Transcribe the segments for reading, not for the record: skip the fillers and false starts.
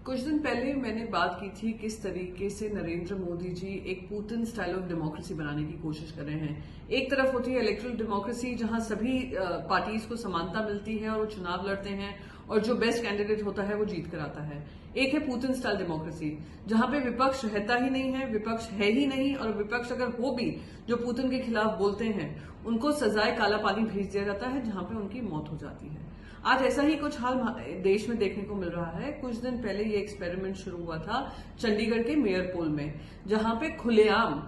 कुछ दिन पहले मैंने बात की थी किस तरीके से नरेंद्र मोदी जी एक पुतिन स्टाइल ऑफ डेमोक्रेसी बनाने की कोशिश कर रहे हैं। एक तरफ होती है इलेक्ट्रल डेमोक्रेसी जहां सभी पार्टीज को समानता मिलती है और वो चुनाव लड़ते हैं और जो बेस्ट कैंडिडेट होता है वो जीत कर आता है। एक है पुतिन स्टाइल डेमोक्रेसी जहां पे विपक्ष रहता ही नहीं है, विपक्ष है ही नहीं, और विपक्ष अगर हो भी जो पुतिन के खिलाफ बोलते हैं उनको सजाए काला पानी भेज दिया जाता है जहां पे उनकी मौत हो जाती है। आज ऐसा ही कुछ हाल देश में देखने को मिल रहा है। कुछ दिन पहले ये एक्सपेरिमेंट शुरू हुआ था चंडीगढ़ के मेयर पोल में, जहां पे खुलेआम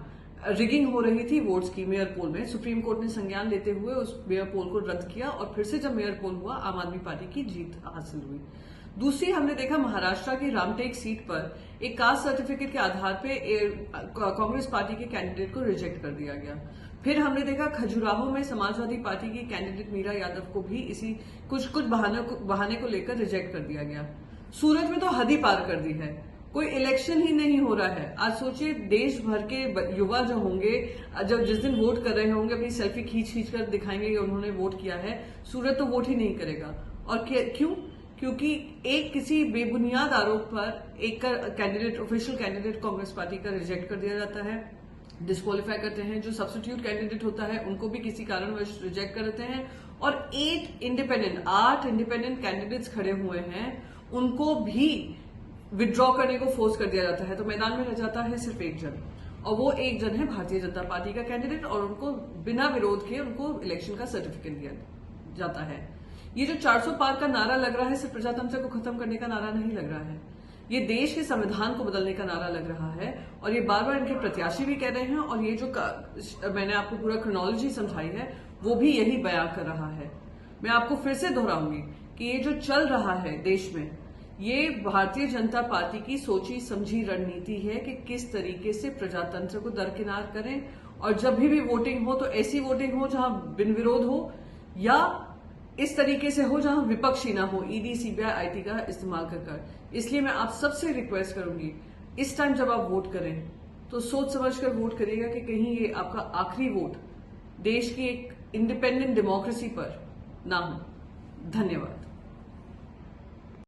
रिगिंग हो रही थी वोट्स की। मेयर पोल में सुप्रीम कोर्ट ने संज्ञान लेते हुए उस मेयर पोल को रद्द किया और फिर से जब मेयर पोल हुआ आम आदमी पार्टी की जीत हासिल हुई। दूसरी हमने देखा महाराष्ट्र की रामटेक सीट पर एक कास्ट सर्टिफिकेट के आधार पर कांग्रेस पार्टी के कैंडिडेट को रिजेक्ट कर दिया गया। फिर हमने देखा खजुराहो में समाजवादी पार्टी की कैंडिडेट मीरा यादव को भी इसी कुछ बहाने को लेकर रिजेक्ट कर दिया गया। सूरत में तो हद ही पार कर दी है, कोई इलेक्शन ही नहीं हो रहा है। आज सोचिए देश भर के युवा जो होंगे जब जिस दिन वोट कर रहे होंगे अपनी सेल्फी खींच कर दिखाएंगे कि उन्होंने वोट किया है। सूरत तो वोट ही नहीं करेगा। और क्यों? क्योंकि एक किसी बेबुनियाद आरोप पर एक candidate, official candidate Congress party का रिजेक्ट कर दिया जाता है, डिस्क्वालीफाई करते हैं। जो सब्स्टिट्यूट कैंडिडेट होता है उनको भी किसी कारणवश रिजेक्ट कर देते हैं। और 8 इंडिपेंडेंट कैंडिडेट्स खड़े हुए हैं, उनको भी विड्रॉ करने को फोर्स कर दिया जाता है। तो मैदान में रह जाता है सिर्फ एक जन, और वो एक जन है भारतीय जनता पार्टी का कैंडिडेट, और उनको बिना विरोध के उनको इलेक्शन का सर्टिफिकेट दिया जाता है। ये जो 400 पार का नारा लग रहा है सिर्फ प्रजातंत्र को खत्म करने का नारा नहीं लग रहा है, ये देश के संविधान को बदलने का नारा लग रहा है। और ये बार बार इनके प्रत्याशी भी कह रहे हैं, और ये जो मैंने आपको पूरा क्रोनोलॉजी समझाई है वो भी यही बयां कर रहा है। मैं आपको फिर से दोहराऊंगी कि ये जो चल रहा है देश में, ये भारतीय जनता पार्टी की सोची समझी रणनीति है कि किस तरीके से प्रजातंत्र को दरकिनार करें। और जब भी वोटिंग हो तो ऐसी वोटिंग हो जहां बिन विरोध हो, या इस तरीके से हो जहां विपक्षी ना हो, ईडी, सीबीआई, आईटी का इस्तेमाल कर। इसलिए मैं आप सबसे रिक्वेस्ट करूंगी, इस टाइम जब आप वोट करें तो सोच समझकर वोट करिएगा कि कहीं ये आपका आखिरी वोट देश की एक इंडिपेंडेंट डेमोक्रेसी पर ना हो। धन्यवाद।